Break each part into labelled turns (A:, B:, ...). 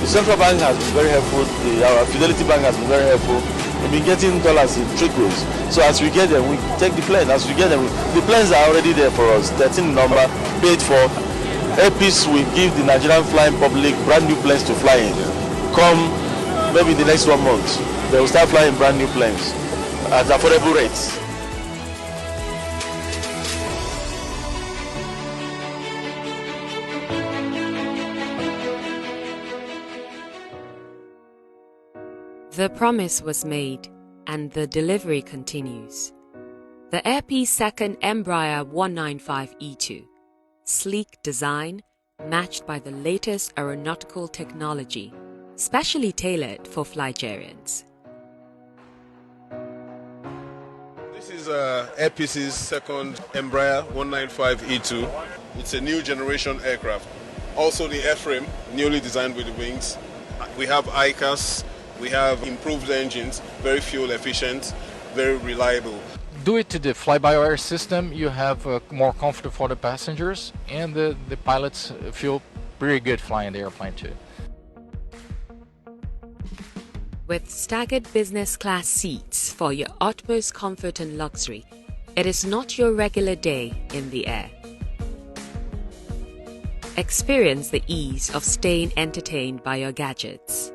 A: The central bank has been very helpful. Our Fidelity Bank has been very helpful. We've been getting dollars in trickles. So as we get them, we take the plane. As we get them, the planes are already there for us. 13 number, paid for. Airpeace will give the Nigerian flying public brand new planes to fly in. Come maybe the next 1 month, they will start flying brand new planes at affordable rates.
B: The promise was made, and the delivery continues. The Airpeace second Embraer 195E2, sleek design, matched by the latest aeronautical technology, specially tailored for Flygerians.
C: This is Airpeace's second Embraer 195E2. It's a new generation aircraft. Also the airframe, newly designed with the wings. We have ICAS. We have improved engines, very fuel efficient, very reliable.
D: Due to the fly-by-wire system, you have more comfort for the passengers, and the pilots feel pretty good flying the airplane too.
B: With staggered business class seats for your utmost comfort and luxury, it is not your regular day in the air. Experience the ease of staying entertained by your gadgets.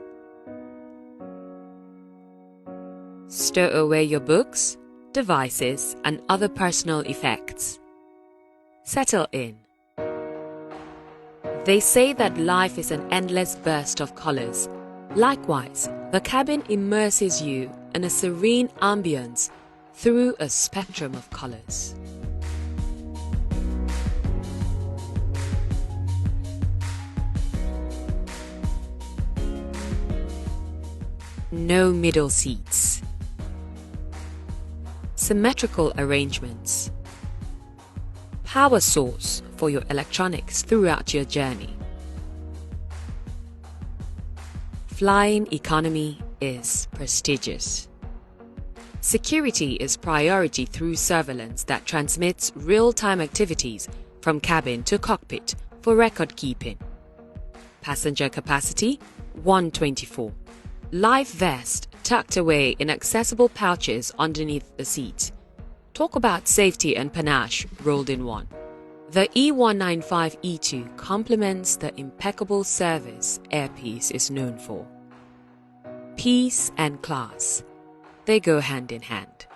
B: Stow away your books, devices, and other personal effects. Settle in. They say that life is an endless burst of colors. Likewise, the cabin immerses you in a serene ambience through a spectrum of colors. No middle seats. Symmetrical arrangements. Power source for your electronics throughout your journey. Flying economy is prestigious. Security is priority through surveillance that transmits real-time activities from cabin to cockpit for record keeping. Passenger capacity 124. Life vest tucked away in accessible pouches underneath the seat. Talk about safety and panache rolled in one. The E195E2 complements the impeccable service Airpeace is known for. Peace and class, they go hand in hand.